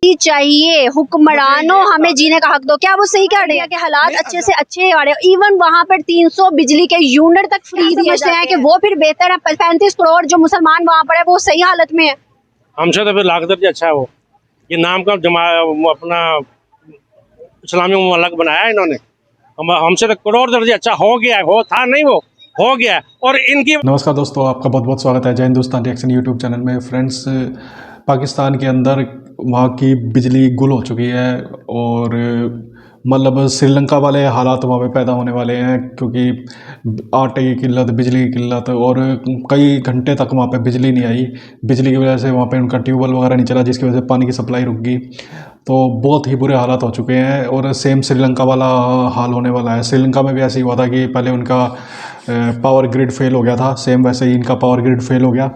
चाहिए हुक्मरानों, हमें जीने का हक दो। क्या वो सही कर रहे हैं कि हालात अच्छे से अच्छे आ रहे हैं? इवन वहाँ पर 300 बिजली के यूनिट तक फ्री दिए जाते हैं कि वो फिर बेहतर है? 35 करोड़ जो मुसलमान वहाँ पर है वो सही हालत में है? हमसे तो फिर लाख दर्जे अच्छा है वो। ये नाम का अपना इस्लामी मुल्क बनाया है इन्होंने। हमसे तो करोड़ दर्जे अच्छा हो गया है, हो था नहीं वो हो गया है। और इनकी नमस्कार दोस्तों, आपका बहुत बहुत स्वागत है जय हिंदुस्तान रिएक्शन यूट्यूब चैनल में। फ्रेंड्स, पाकिस्तान के अंदर वहाँ की बिजली गुल हो चुकी है और मतलब श्रीलंका वाले हालात वहाँ पे पैदा होने वाले हैं, क्योंकि आटे की किल्लत, बिजली की किल्लत और कई घंटे तक वहाँ पे बिजली नहीं आई। बिजली की वजह से वहाँ पे उनका ट्यूबवेल वगैरह नहीं चला, जिसकी वजह से पानी की सप्लाई रुक गई। तो बहुत ही बुरे हालात हो चुके हैं और सेम श्रीलंका वाला हाल होने वाला है। श्रीलंका में भी ऐसे ही हुआ था कि पहले उनका पावर ग्रिड फेल हो गया था, सेम वैसे ही इनका पावर ग्रिड फेल हो गया।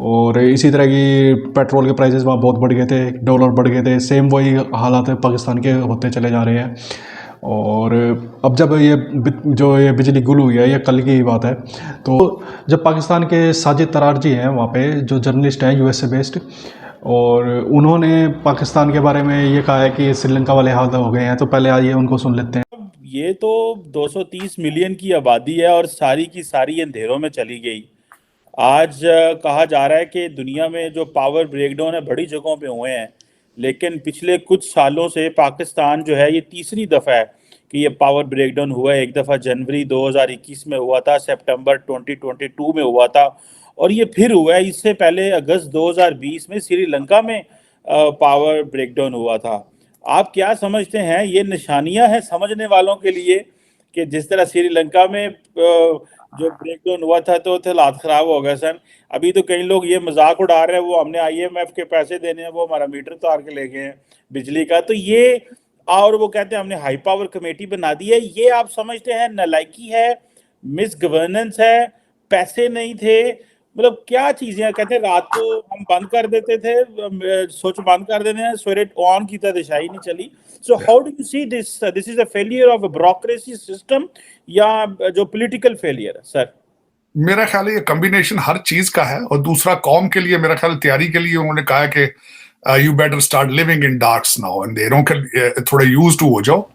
और इसी तरह की पेट्रोल के प्राइसेस वहाँ बहुत बढ़ गए थे, डॉलर बढ़ गए थे। सेम वही हालात पाकिस्तान के होते चले जा रहे हैं। और अब जब ये बिजली गुल हुई है, ये कल की ही बात है। तो जब पाकिस्तान के साजिद तरार जी हैं वहाँ पे, जो जर्नलिस्ट हैं यूएसए बेस्ड, और उन्होंने पाकिस्तान के बारे में ये कहा है कि श्रीलंका वाले हाल हो गए हैं। तो पहले आइए उनको सुन लेते हैं। ये तो 230 मिलियन की आबादी है और सारी की सारी अंधेरों में चली गई। आज कहा जा रहा है कि दुनिया में जो पावर ब्रेकडाउन है बड़ी जगहों पे हुए हैं, लेकिन पिछले कुछ सालों से पाकिस्तान जो है ये तीसरी दफ़ा है कि ये पावर ब्रेकडाउन हुआ है। एक दफ़ा जनवरी 2021 में हुआ था, सितंबर 2022 में हुआ था और ये फिर हुआ है। इससे पहले अगस्त 2020 में श्रीलंका में पावर ब्रेकडाउन हुआ था। आप क्या समझते हैं, ये निशानियां हैं समझने वालों के लिए कि जिस तरह श्रीलंका में जो ब्रेकडाउन हुआ था तो हालात खराब हो गए सन। अभी तो कई लोग ये मजाक उड़ा रहे हैं, वो हमने आईएमएफ के पैसे देने हैं, वो हमारा मीटर तार के ले गए हैं बिजली का। तो ये, और वो कहते हैं हमने हाई पावर कमेटी बना दी है। ये आप समझते हैं नालायकी है, मिस गवर्नेंस है, पैसे नहीं थे? मतलब क्या चीजें कहते हैं, रात को हम बंद कर देते थे, स्विच बंद कर देते हैं, सवेरे ऑन की तो दिशा ही नहीं चली। So how do you see this? This is a failure of a bureaucracy system या जो पॉलिटिकल फेलियर है? सर मेरा ख्याल है ये कॉम्बिनेशन हर चीज का है। और दूसरा, कौम के लिए मेरा ख्याल तैयारी के लिए उन्होंने कहा है कि you better start living in darks now, अंधेरों के थोड़े यूज टू हो जाओ।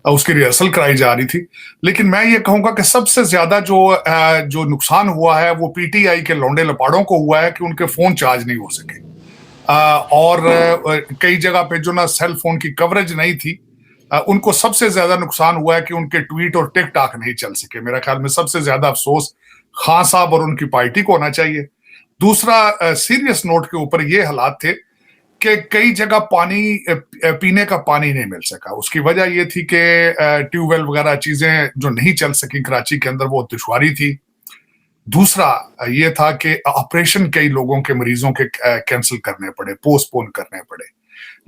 उसकी रिहर्सल कराई जा रही थी। लेकिन मैं ये कहूंगा कि सबसे ज्यादा जो नुकसान हुआ है वो पीटीआई के लौंडे लपाड़ों को हुआ है कि उनके फोन चार्ज नहीं हो सके। और कई जगह पे जो ना सेल फोन की कवरेज नहीं थी, उनको सबसे ज्यादा नुकसान हुआ है कि उनके ट्वीट और टिकटॉक नहीं चल सके। मेरा ख्याल में सबसे ज्यादा अफसोस खान साहब और उनकी पार्टी को होना चाहिए। दूसरा, सीरियस नोट के ऊपर ये हालात थे कि कई जगह पानी, पीने का पानी नहीं मिल सका। उसकी वजह ये थी कि ट्यूबवेल वगैरह चीजें जो नहीं चल सकी कराची के अंदर, वो दुश्वारी थी। दूसरा ये था कि ऑपरेशन कई लोगों के, मरीजों के कैंसिल करने पड़े, पोस्टपोन करने पड़े।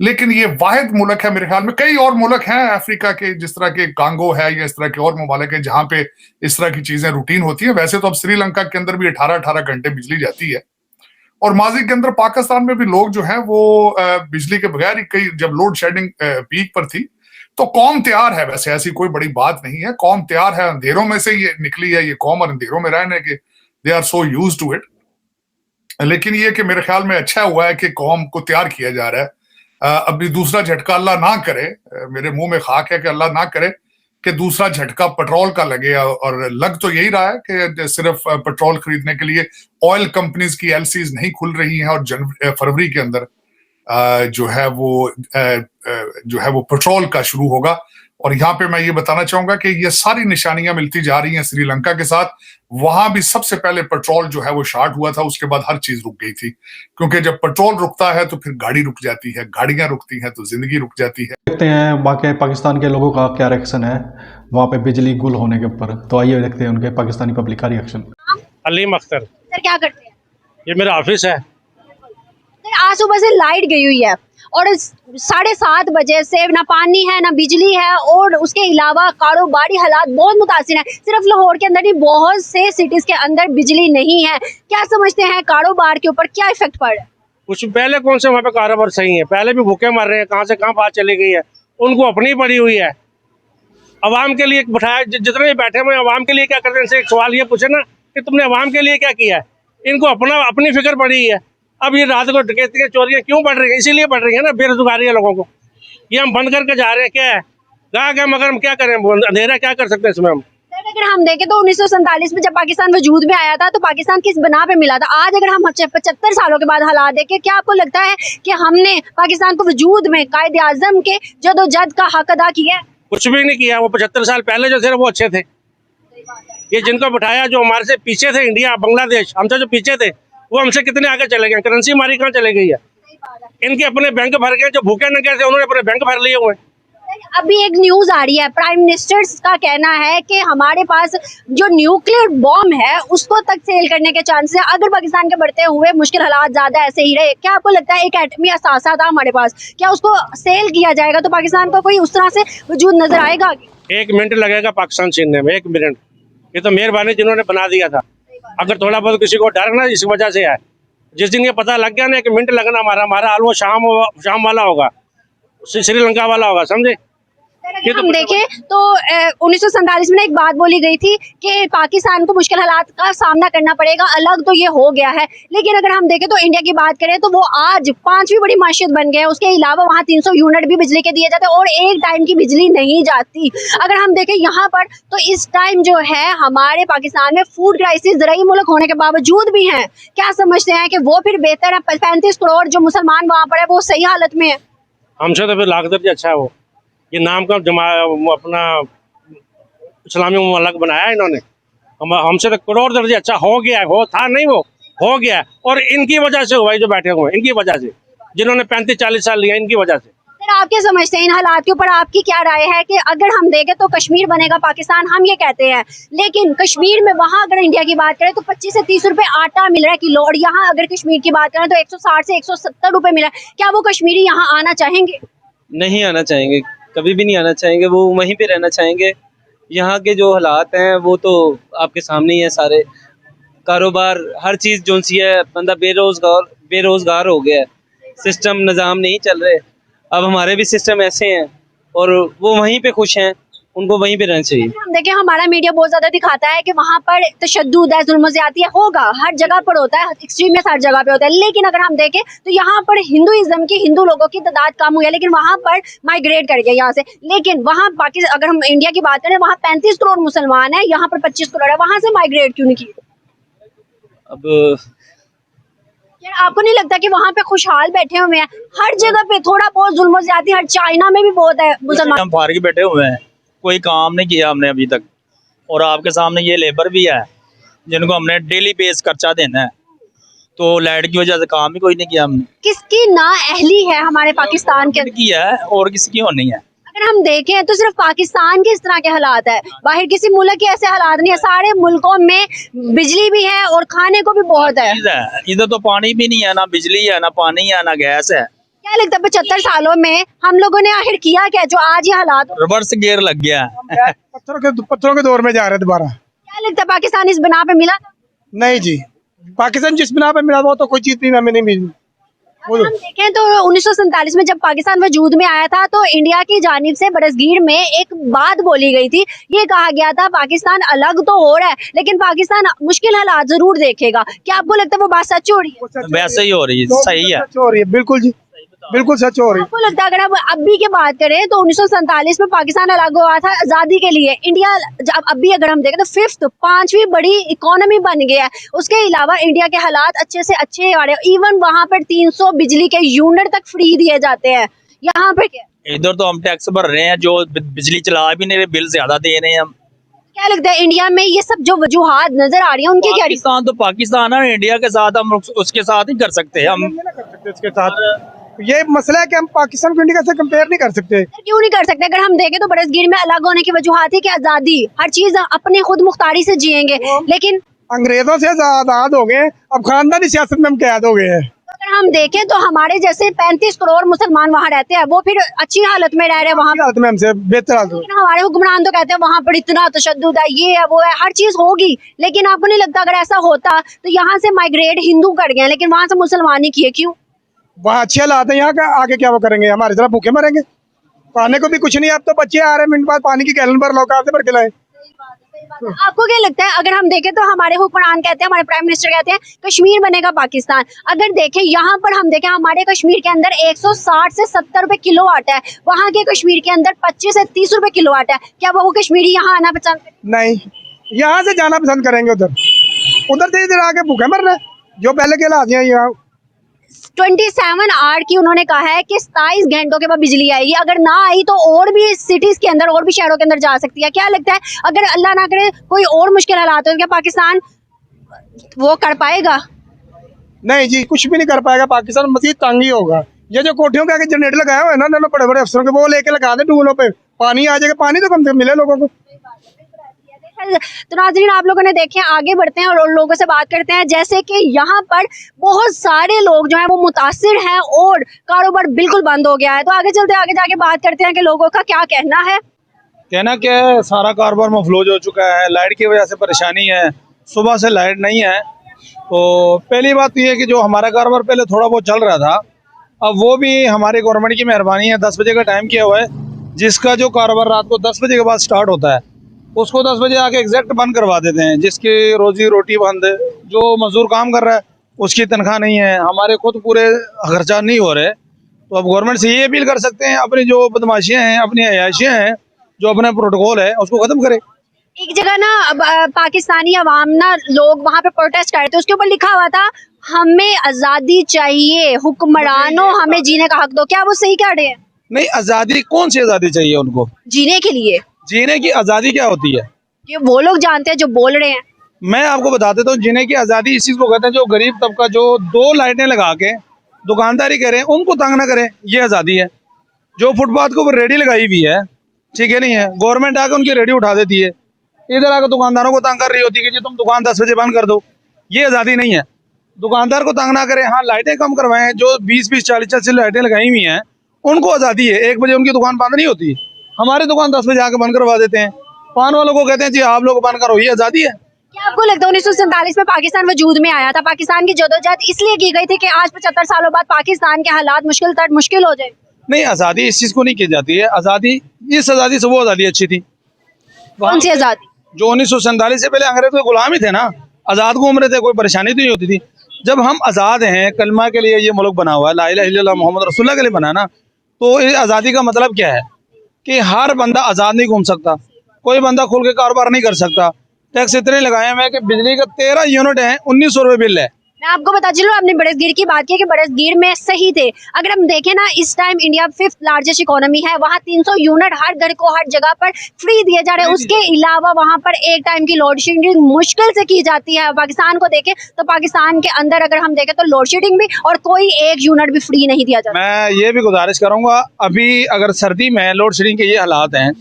लेकिन ये वाहिद मुल्क है मेरे ख्याल में, कई और मुल्क हैं अफ्रीका के, जिस तरह के कांगो है या इस तरह के और ममालिक है जहां पे इस तरह की चीजें रूटीन होती है। वैसे तो अब श्रीलंका के अंदर भी 18-18 घंटे बिजली जाती है। और माजी के अंदर पाकिस्तान में भी लोग जो हैं वो बिजली के बगैर ही, कई जब लोड शेडिंग पीक पर थी, तो कौम तैयार है। वैसे ऐसी कोई बड़ी बात नहीं है, कौम तैयार है। अंधेरों में से ये निकली है ये कौम, और अंधेरों में रहने के they are so used to it. लेकिन ये कि मेरे ख्याल में अच्छा हुआ है कि कौम को तैयार किया जा रहा है। अभी दूसरा झटका अल्लाह ना करे, मेरे मुंह में खाक है कि अल्लाह ना करे कि दूसरा झटका पेट्रोल का लगे। और लग तो यही रहा है कि सिर्फ पेट्रोल खरीदने के लिए ऑयल कंपनीज की एलसीज नहीं खुल रही हैं, और फरवरी के अंदर जो है वो पेट्रोल का शुरू होगा। और यहाँ पे मैं ये बताना चाहूंगा कि ये सारी निशानियां मिलती जा रही हैं श्रीलंका के साथ। वहां भी सबसे पहले पेट्रोल जो है वो शार्ट हुआ था, उसके बाद हर चीज रुक गई थी। क्योंकि जब पेट्रोल रुकता है तो फिर गाड़ी रुक जाती है, गाड़ियां रुकती हैं तो जिंदगी रुक जाती है। देखते हैं बाकी पाकिस्तान के लोगों का क्या रिएक्शन है वहाँ पे बिजली गुल होने के ऊपर। तो आइए देखते हैं उनके पाकिस्तानी पब्लिक का रिएक्शन। अलीम अख्तर, सर क्या करते हैं? ये मेरा ऑफिस है। सर आज सुबह से लाइट गई हुई है और 7:30 बजे से ना पानी है ना बिजली है, और उसके अलावा कारोबारी हालात बहुत मुतासिर हैं। सिर्फ लाहौर के अंदर नहीं, बहुत से सिटीज के अंदर बिजली नहीं है। क्या समझते हैं कारोबार के ऊपर क्या इफेक्ट पड़ रहा है? कुछ पहले कौन से वहाँ पे कारोबार सही है, पहले भी भूखे मर रहे हैं, कहाँ से कहाँ बात चली गई है। उनको अपनी पड़ी हुई है। अवाम के लिए बैठाया, जितने भी बैठे हुए अवाम के लिए क्या करते हैं, इनसे एक सवाल ये पूछे ना कि तुमने अवाम के लिए क्या किया है। इनको अपनी फिक्र पड़ी है अब ये रात को डकैती चोरियां क्यों बढ़ रही है? इसीलिए बढ़ रही है ना, बेरोजगारी है लोगों को। ये हम बंद करके जा रहे हैं, क्या है गा क्या, मगर हम क्या करें, अंधेरा क्या कर सकते हैं इसमें हम। अगर हम देखें तो 1947 में जब पाकिस्तान वजूद में आया था तो पाकिस्तान किस बना पे मिला था? आज अगर हम 75 सालों के बाद हालात देखें, क्या आपको लगता है कि हमने पाकिस्तान को वजूद में कायदे आजम के जदोजहद का हक अदा किया है? कुछ भी नहीं किया। वो 75 साल पहले जो थे वो अच्छे थे। ये जिनको बिठाया, जो हमारे से पीछे थे, इंडिया बांग्लादेश हमसे जो पीछे थे, वो हमसे कितने आगे चले गए। करेंसी हमारी कहाँ चले गई है? इनके अपने बैंक भर गए, जो भूखे न गए थे उन्होंने अपने बैंक भर लिए हुए। अभी एक न्यूज आ रही है, प्राइम मिनिस्टर का कहना है कि हमारे पास जो न्यूक्लियर बॉम्ब है उसको तक सेल करने के चांसेस है अगर पाकिस्तान के बढ़ते हुए मुश्किल हालात ज्यादा ऐसे ही रहे। क्या आपको लगता है एक एटमी असासा था हमारे पास, क्या उसको सेल किया जाएगा तो पाकिस्तान को कोई उस तरह से वजूद नजर आएगा? 1 मिनट लगेगा पाकिस्तान छीनने में, 1 मिनट। ये तो मेहरबानी जिन्होंने बना दिया था। अगर थोड़ा बहुत किसी को डर ना, इस वजह से है। जिस दिन ये पता लग गया ना 1 मिनट लगना, हमारा हाल वो शाम वाला होगा, श्रीलंका वाला होगा, समझे। अगर हम देखें तो 1947 में एक बात बोली गई थी कि पाकिस्तान को मुश्किल हालात का सामना करना पड़ेगा, अलग तो ये हो गया है। लेकिन अगर हम देखें तो इंडिया की बात करें तो वो आज 5वीं बड़ी माशियत बन गया है। उसके अलावा वहाँ 300 यूनिट भी बिजली के दिए जाते हैं और एक टाइम की बिजली नहीं जाती। अगर हम देखें यहाँ पर तो इस टाइम जो है हमारे पाकिस्तान में फूड क्राइसिस ज़रूरी मुल्क होने के बावजूद भी है। क्या समझते हैं कि वो फिर बेहतर है? 35 करोड़ जो मुसलमान वहाँ पर है वो सही हालत में है? हमसे तो फिर लाख दर्जे अच्छा है वो। ये नाम का अपना इस्लामी मुल्क बनाया है इन्होंने। हमसे तो करोड़ दर्जे अच्छा हो गया है, हो था नहीं, वो हो गया है। और इनकी वजह से हुआ, जो बैठे हुए इनकी वजह से, जिन्होंने 35-40 साल लिया, इनकी वजह से। सर आप क्या समझते हैं इन हालात के ऊपर? आपकी क्या राय है कि अगर हम देखें तो कश्मीर बनेगा पाकिस्तान, हम ये कहते हैं, लेकिन कश्मीर में वहाँ अगर इंडिया की बात करें तो 25 से 30 रुपए आटा मिल रहा है किलो, और यहाँ अगर कश्मीर की बात करें तो 160 से 170 रुपए मिल रहा है। क्या वो कश्मीरी यहाँ आना चाहेंगे? नहीं आना चाहेंगे, कभी भी नहीं आना चाहेंगे। वो वहीं पे रहना चाहेंगे। यहाँ के जो हालात हैं वो तो आपके सामने ही है सारे। कारोबार हर चीज़ जो सी है, बंदा बेरोजगार हो गया है। सिस्टम निज़ाम नहीं चल रहे। अब हमारे भी सिस्टम ऐसे हैं और वो वहीं पे खुश हैं, उनको वहीं पे रहना चाहिए। हम देखें हमारा मीडिया बहुत ज्यादा दिखाता है कि वहाँ पर तशद्दुद है, जुल्म ज़्यादती है, होगा, हर जगह पर होता है, एक्सट्रीमिस्ट हर जगह पे होता है। लेकिन अगर हम देखें तो यहाँ पर हिंदुइज्म की, हिंदू लोगों की तादाद कम हुई है, लेकिन वहाँ पर माइग्रेट कर गए यहाँ से। लेकिन वहाँ पाकिस्तान, अगर हम इंडिया की बात करें, वहाँ 35 करोड़ मुसलमान है, यहाँ पर 25 करोड़ है, वहाँ से माइग्रेट क्यों नहीं किए? अब यार आपको नहीं लगता कि वहाँ पे खुशहाल बैठे हुए हैं? हर जगह पे थोड़ा बहुत जुल्म ज़्यादती, हर चाइना में भी बहुत है मुसलमान। हम फारग बैठे हुए हैं, कोई काम नहीं किया हमने अभी तक। और आपके सामने ये लेबर भी है जिनको हमने डेली बेस खर्चा देना है, तो लाइट की वजह से काम ही कोई नहीं किया हमने। किसकी ना अहली है हमारे पाकिस्तान के? किया है और किसकी होनी है। अगर हम देखें तो सिर्फ पाकिस्तान के इस तरह के हालात है, बाहर किसी मुल्क के ऐसे हालात नहीं है। सारे मुल्कों में बिजली भी है और खाने को भी बहुत है। इधर तो पानी भी नहीं है, ना बिजली है, ना पानी है, ना गैस है। क्या लगता है 75 सालों में हम लोगों ने आखिर किया क्या जो आज ये हालात? रिवर्स गियर लग गया है। पत्थरों के दौर में जा रहे दोबारा। क्या लगता है पाकिस्तान इस बिना पे मिला था? नहीं जी, पाकिस्तान जिस बिना पे मिला वो तो कोई चीज नहीं हमें नहीं मिली। अगर हम देखें तो 1947 में जब पाकिस्तान वजूद में आया था तो इंडिया की जानिब से बरसगीर में एक बात बोली गई थी। ये कहा गया था पाकिस्तान अलग तो हो रहा है लेकिन पाकिस्तान मुश्किल हालात जरूर देखेगा। क्या आपको लगता है वो बात सच हो रही है? वैसे ही हो रही है, सही है, सच हो रही है, बिल्कुल जी, बिल्कुल सच हो रही है। आपको लगता है अगर अब अभी की बात करें तो 1947 में पाकिस्तान अलग हुआ था आजादी के लिए, इंडिया अभी अगर हम देखें तो 5वीं बड़ी इकोनॉमी बन गया है। उसके अलावा इंडिया के हालात अच्छे से अच्छे आ रहे हैं। इवन वहाँ पर 300 बिजली के यूनिट तक फ्री दिए जाते हैं। यहाँ पे क्या? इधर तो हम टैक्स भर रहे हैं, जो बिजली चला भी नहीं रहे, बिल ज्यादा दे रहे हैं हम। क्या लगता है इंडिया में ये सब जो वजूहात नजर आ रही है उनकी क्या? पाकिस्तान तो पाकिस्तान है, इंडिया के साथ हम उसके साथ नहीं कर सकते। हम नहीं कर सकते इसके साथ। ये मसला है कि हम पाकिस्तान को इंडिया से कंपेयर नहीं कर सकते। क्यों नहीं कर सकते? अगर हम देखें तो बरसगीर में अलग होने की वजूहात है कि आजादी, हर चीज अपने खुद मुख्तारी से जिएंगे, लेकिन अंग्रेजों से आजाद हो गए, अब खानदानी सियासत में हम कैद हो गए हैं। अगर हम देखें तो हमारे जैसे 35 करोड़ मुसलमान वहाँ रहते हैं, वो फिर अच्छी हालत में रह रहे हैं वहाँ। हालत में हमसे बेहतर हालत में। लेकिन हमारे हुक्मरान तो कहते हैं वहाँ पर इतना तशद्दुद है, ये है, वो है, हर चीज होगी। लेकिन आपको नहीं लगता अगर ऐसा होता तो यहाँ से माइग्रेट हिंदू कर गए लेकिन वहाँ से मुसलमान ही किए? क्यों? वहाँ अच्छे हालात है, यहाँ का आगे क्या वो करेंगे? हमारी तरह भूखे मरेंगे, खाने को भी कुछ नहीं। अब तो बच्चे आ रहे हैं, मिनट बाद पानी की गैलन भर लो, कहाँ से भर के लाए? आपको क्या लगता है, अगर हम देखें तो हमारे हुक्मरान कहते हैं, हमारे प्राइम मिनिस्टर कहते हैं कश्मीर बनेगा पाकिस्तान। अगर देखें यहाँ पर, हम देखें हमारे कश्मीर के अंदर 160 से 70 रुपए किलो आता है, वहाँ के कश्मीर के अंदर 25 से 30 रुपए किलो आता है। क्या वो कश्मीरी यहाँ आना पसंद करेंगे? नहीं, यहाँ से जाना पसंद करेंगे उधर से इधर आके भूखे मरना है, जो पहले के हालात हैं यहाँ। 27 आवर की उन्होंने कहा है कि 27 घंटों के बाद बिजली आएगी। अगर ना आई तो और भी सिटीज के अंदर, और भी शहरों के अंदर जा सकती है। क्या लगता है, अगर अल्लाह ना करे कोई और मुश्किल हालात हो, क्या पाकिस्तान वो कर पाएगा? नहीं जी, कुछ भी नहीं कर पाएगा पाकिस्तान, मजीद तंग ही होगा। ये जो कोठियों के आगे जनरेटर लगाया हुआ है ना बड़े बड़े अफसरों के, वो लेके लगा दे टूलों पे, पानी आ जाएगा। पानी तो कम से कम मिले लोगों को। तो नाज़रीन, आप लोगों ने देखे, आगे बढ़ते हैं और लोगों से बात करते हैं। जैसे कि यहाँ पर बहुत सारे लोग जो हैं वो मुतासिर हैं और कारोबार बिल्कुल बंद हो गया है। तो आगे चलते, आगे जाके बात करते हैं कि लोगों का क्या कहना है। कहना क्या है, सारा कारोबार मफलूज हो चुका है, लाइट की वजह से परेशानी है, सुबह से लाइट नहीं है। तो पहली बात तो ये है कि जो हमारा कारोबार पहले थोड़ा बहुत चल रहा था, अब वो भी हमारी गवर्नमेंट की मेहरबानी है। 10 बजे का टाइम किया हुआ है, जिसका जो कारोबार रात को 10 बजे के बाद स्टार्ट होता है उसको 10 बजे आके एग्जैक्ट बंद करवा देते हैं। जिसकी रोजी रोटी बंद, जो मजदूर काम कर रहा है उसकी तनख्वाह नहीं है, हमारे खुद पूरे खर्चा नहीं हो रहे। तो अब गवर्नमेंट से ये अपील कर सकते हैं, अपनी जो बदमाशियाँ हैं, अपनी अयाशियाँ हैं, जो अपना प्रोटोकॉल है उसको ख़त्म करे। एक जगह ना पाकिस्तानी अवाम ना, लोग वहाँ पे प्रोटेस्ट कर रहे थे, उसके ऊपर लिखा हुआ था हमें आज़ादी चाहिए, हुक्मरानों हमें जीने का हक दो। क्या वो सही कह रहे हैं? नहीं, आज़ादी कौन सी आज़ादी चाहिए उनको? जीने के लिए। जीने की आज़ादी क्या होती है? ये वो लोग जानते हैं जो बोल रहे हैं। मैं आपको बता देता हूँ, जीने की आज़ादी इस चीज़ को कहते हैं, जो गरीब तबका जो 2 लाइटें लगा के दुकानदारी करें, उनको तंग ना करें, ये आज़ादी है। जो फुटपाथ के ऊपर रेडी लगाई हुई है, ठीक है नहीं है, गवर्नमेंट आके उनकी रेडी उठा देती है, इधर आकर दुकानदारों को तंग कर रही होती है कि जी तुम दुकान 10 बजे बंद कर दो। ये आज़ादी नहीं है, दुकानदार को तंग ना करें। हाँ, लाइटें कम करवाएं, जो 20-20, 40-40 लाइटें लगाई हुई हैं उनको आज़ादी है। 1 बजे उनकी दुकान बंद नहीं होती, हमारी दुकान 10 बजे आके बंद करवा देते हैं। पान वालों को कहते हैं जी आप लोग बंद करो, ये आज़ादी है। क्या आपको लगता है 1947 में पाकिस्तान वजूद में आया था? पाकिस्तान की जदोजहद इसलिए की गई थी कि आज 75 सालों बाद पाकिस्तान के हालात मुश्किल हो जाए? नहीं, आज़ादी इस चीज़ को नहीं की जाती है। आज़ादी, इस आज़ादी से वो आज़ादी अच्छी थी। कौन सी आज़ादी? जो 1947 से पहले अंग्रेज के गुलाम ही थे ना, आज़ाद घूम रहे थे, कोई परेशानी तो नहीं होती थी। जब हम आज़ाद हैं, कलमा के लिए ये मुल्क बना हुआ है, ला इलाहा इल्लल्लाह मोहम्मद रसूलुल्लाह के लिए बना ना, तो इस आज़ादी का मतलब क्या है कि हर बंदा आज़ाद नहीं घूम सकता, कोई बंदा खुल के कारोबार नहीं कर सकता। टैक्स इतने लगाए हुए हैं कि बिजली का 13 यूनिट है, 1900 रुपये बिल है। मैं आपको बता चलूं, आपने बरसगीर की बात की कि बरसगीर में सही थे। अगर हम देखें ना, इस time India 5th largest economy है, वहाँ 300 यूनिट हर घर को हर जगह पर फ्री दिए जा रहे हैं। उसके अलावा वहाँ पर एक टाइम की लोड शेडिंग मुश्किल से की जाती है। पाकिस्तान को देखें तो पाकिस्तान के अंदर अगर हम देखें तो लोड शेडिंग भी और कोई एक यूनिट भी फ्री नहीं दिया जाता। मैं ये भी गुजारिश करूँगा, अभी अगर सर्दी में लोड शेडिंग के ये हालात हैं,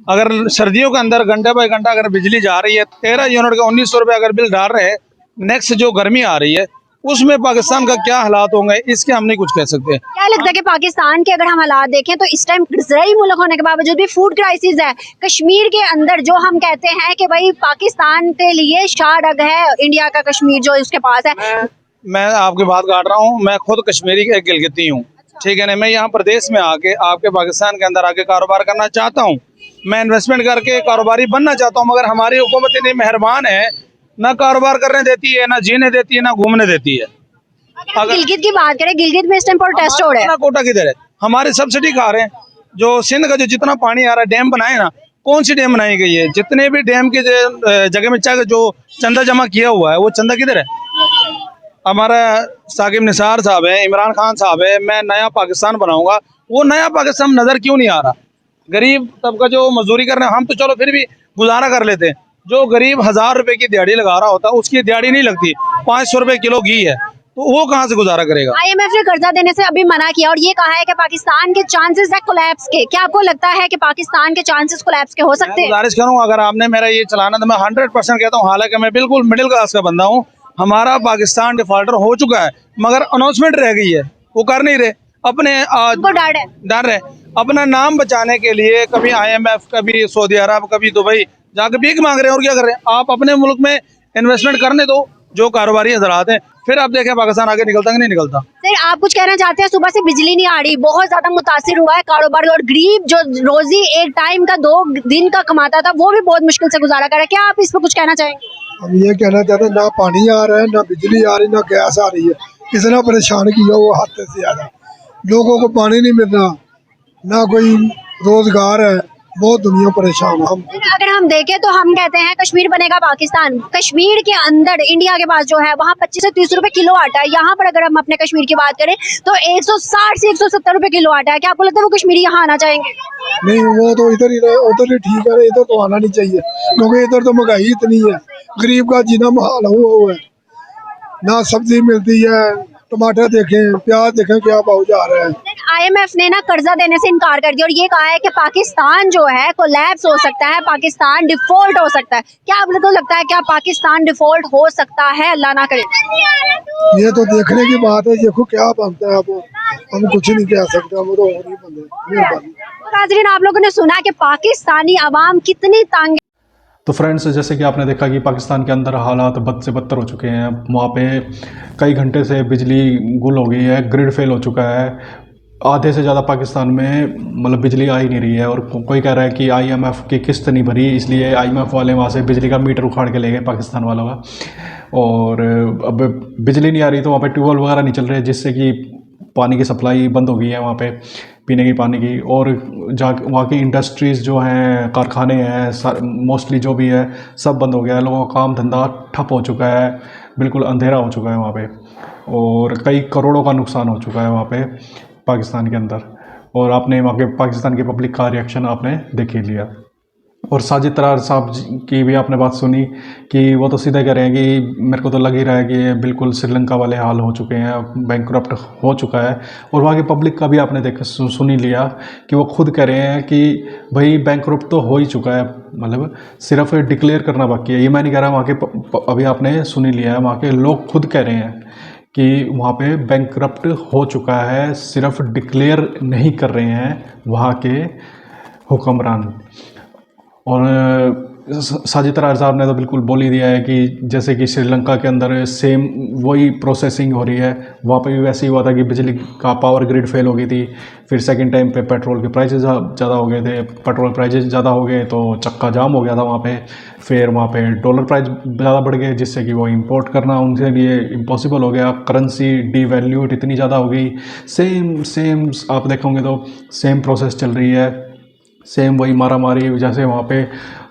अगर सर्दियों के अंदर घंटे बाई घंटा अगर बिजली जा रही है, 13 यूनिट का 1900 रुपये अगर बिल डाल रहे हैं, नेक्स्ट जो गर्मी आ रही है उसमें पाकिस्तान का क्या हालात होंगे, इसके हम नहीं कुछ कह सकते। क्या लगता है कि पाकिस्तान के अगर हम हालात देखें तो इस टाइम ज़राई मुल्क होने के बावजूद भी फूड क्राइसिस है। कश्मीर के अंदर जो हम कहते हैं कि भाई पाकिस्तान के लिए शाहरग है इंडिया का कश्मीर जो उसके पास है। मैं आपकी बात काट रहा हूँ, मैं खुद कश्मीरी का एक गिलगिती हूँ, ठीक है ना। मैं यहाँ प्रदेश में आके आपके पाकिस्तान के अंदर आके कारोबार करना चाहता हूँ, मैं इन्वेस्टमेंट करके कारोबारी बनना चाहता हूँ, मगर हमारी हुकूमत इतनी मेहरबान है, ना कारोबार करने देती है, ना जीने देती है, ना घूमने देती है। अगर गिलगित की बात करें, गिलगित में इस टाइम प्रोटेस्ट हो रहे हैं। कोटा किधर है? हमारे सब्सिडी खा रहे हैं। जो सिंध का जो जितना पानी आ रहा है, डैम बनाए ना, कौन सी डैम बनाई गई है? जितने भी डैम की जगह में जो चंदा जमा किया हुआ है, वो चंदा किधर है? हमारा साकिब निसार साहब है, इमरान खान साहब है, मैं नया पाकिस्तान बनाऊंगा, वो नया पाकिस्तान नजर क्यों नहीं आ रहा? गरीब तबका जो मजदूरी कर रहे हैं, हम तो चलो फिर भी गुजारा कर लेते हैं। जो गरीब 1000 रुपए की दिहाड़ी लगा रहा होता है, उसकी दिहाड़ी नहीं लगती, 500 रुपए किलो घी है, तो वो कहाँ से गुजारा करेगा? IMF ने कर्जा देने से अभी मना किया और ये कहा है कि पाकिस्तान के चांसेस है कोलैप्स के। क्या आपको लगता है कि पाकिस्तान के चांसेस कोलैप्स के हो सकते हैं? गुजारिश करूँ, अगर आपने मेरा ये चलाना तो मैं 100% कहता हूँ, हालांकि मैं बिल्कुल मिडिल क्लास का बंदा हूँ, हमारा पाकिस्तान डिफॉल्टर हो चुका है, मगर अनाउंसमेंट रह गई है, वो कर नहीं रहे। अपने डर रहे अपना नाम बचाने के लिए, कभी IMF, कभी सऊदी अरब, कभी दुबई जाके भीख मांग रहे हैं। और क्या कर रहे हैं? आप अपने मुल्क में इन्वेस्टमेंट करने दो, जो कारोबारी हजरात हैं, फिर आप देखें पाकिस्तान आगे निकलता कि नहीं निकलता। सर आप कुछ कहना चाहते हैं? सुबह से बिजली नहीं आ रही, बहुत ज्यादा मुतासिर हुआ है कारोबार, और गरीब जो रोजी एक टाइम का 2 दिन का कमाता था वो भी बहुत मुश्किल से गुजारा कर रहा है। क्या आप इस पर कुछ कहना चाहेंगे? हम ये कहना चाहते हैं, ना पानी आ रहा है, ना बिजली आ रही, ना गैस आ रही है। इतना परेशान किया वो हद से ज़्यादा। लोगों को पानी नहीं मिल रहा, ना कोई रोजगार है, बहुत दुनिया परेशान है। हम अगर हम देखें तो हम कहते हैं कश्मीर बनेगा पाकिस्तान। कश्मीर के अंदर इंडिया के पास जो है वहाँ 25 से 30 रुपए किलो आटा है। यहाँ पर अगर हम अपने कश्मीर की बात करें तो 160 से 170 रुपए किलो आटा है। क्या आपको लगता है वो कश्मीरी यहाँ आना चाहेंगे? नहीं, वो तो इधर ही रहे, उधर ही ठीक है, इधर तो आना नहीं चाहिए, क्योंकि इधर तो महंगाई इतनी है, गरीब का जीना मुहाल हुआ है। ना सब्जी मिलती है, टमाटर देखें, प्याज देखें क्या भाव जा रहा है। IMF ने ना कर्जा देने से इनकार कर दिया और ये कहा है कि पाकिस्तान जो है कोलैप्स हो सकता है, पाकिस्तान डिफॉल्ट हो सकता है। क्या आपको लगता है क्या पाकिस्तान डिफॉल्ट हो सकता है? अल्लाह ना करे। ये तो देखने की बात है, देखो क्या बनता है। अब हम कुछ नहीं कह सकते, हम तो और ही बंदे। मेहरबानी। नाज़रीन, आप लोगों ने सुना कि पाकिस्तानी अवाम कितनी तंग। तो फ्रेंड्स, जैसे कि आपने देखा कि पाकिस्तान के अंदर हालात बद से बदतर हो चुके हैं। वहाँ पे कई घंटे से बिजली गुल हो गई है, ग्रिड फेल हो चुका है। आधे से ज़्यादा पाकिस्तान में मतलब बिजली आ ही नहीं रही है, और कोई कह रहा है कि IMF की किस्त नहीं भरी, इसलिए IMF वाले वहाँ से बिजली का मीटर उखाड़ के ले गए पाकिस्तान वालों का। और अब बिजली नहीं आ रही तो वहाँ पे ट्यूबवेल वगैरह नहीं चल रहे, जिससे कि पानी की सप्लाई बंद हो गई है वहाँ पे, पीने की पानी की। और वहाँ की इंडस्ट्रीज़ जो हैं, कारखाने हैं, मोस्टली जो भी है सब बंद हो गया है। लोगों का काम धंधा ठप हो चुका है, बिल्कुल अंधेरा हो चुका है वहाँ पे, और कई करोड़ों का नुकसान हो चुका है वहाँ पे पाकिस्तान के अंदर। और आपने वहाँ के पाकिस्तान के पब्लिक का रिएक्शन आपने देख ही लिया। और साजिद तरार साहब की भी आपने बात सुनी कि वो तो सीधा कह रहे हैं कि मेरे को तो लग ही रहा है कि ये बिल्कुल श्रीलंका वाले हाल हो चुके हैं, बैंकक्रप्ट हो चुका है। और वहाँ की पब्लिक का भी आपने देख सुन ही लिया कि वो खुद कह रहे हैं कि भाई बैंकक्रप्ट तो हो ही चुका है, मतलब सिर्फ डिक्लेयर करना बाकी है। ये मैं नहीं कह रहा, वहाँ के अभी आपने सुन ही लिया है, वहाँ के लोग खुद कह रहे हैं कि वहाँ पे बैंकक्रप्ट हो चुका है, सिर्फ डिक्लेयर नहीं कर रहे हैं वहाँ के हुक्मरान। और साजिद तरार साहब ने तो बिल्कुल बोल ही दिया है कि जैसे कि श्रीलंका के अंदर सेम वही प्रोसेसिंग हो रही है, वहाँ पे भी वैसे ही हुआ था कि बिजली का पावर ग्रिड फेल हो गई थी। फिर सेकंड टाइम पे पेट्रोल के प्राइसेस ज़्यादा हो गए थे, पेट्रोल प्राइसेस ज़्यादा हो गए तो चक्का जाम हो गया था वहाँ पे। फिर वहाँ पे डॉलर प्राइस ज़्यादा बढ़ गए, जिससे कि वो इंपोर्ट करना उनके लिए इम्पॉसिबल हो गया। करेंसी डीवैल्यूड इतनी ज़्यादा हो गई। सेम आप देखोगे तो सेम प्रोसेस चल रही है, सेम वही मारा मारी। जैसे वहाँ पे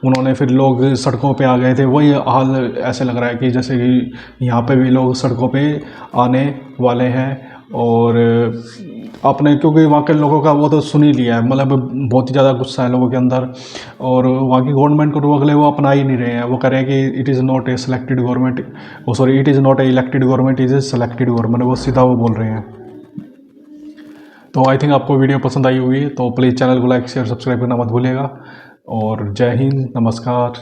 उन्होंने फिर लोग सड़कों पे आ गए थे, वही हाल ऐसे लग रहा है कि जैसे कि यहाँ पे भी लोग सड़कों पे आने वाले हैं। और आपने क्योंकि वहाँ के लोगों का वो तो सुन ही लिया है, मतलब बहुत ही ज़्यादा गुस्सा है लोगों के अंदर। और वहाँ की गवर्नमेंट को तो अगले वो अपना ही नहीं रहे हैं। वो कह रहे हैं कि it is not a selected government, sorry it is not a elected government, is a selected government, वो सीधा वो बोल रहे हैं। तो आई थिंक आपको वीडियो पसंद आई होगी, तो प्लीज़ चैनल को लाइक शेयर सब्सक्राइब करना मत भूलिएगा। और जय हिंद, नमस्कार।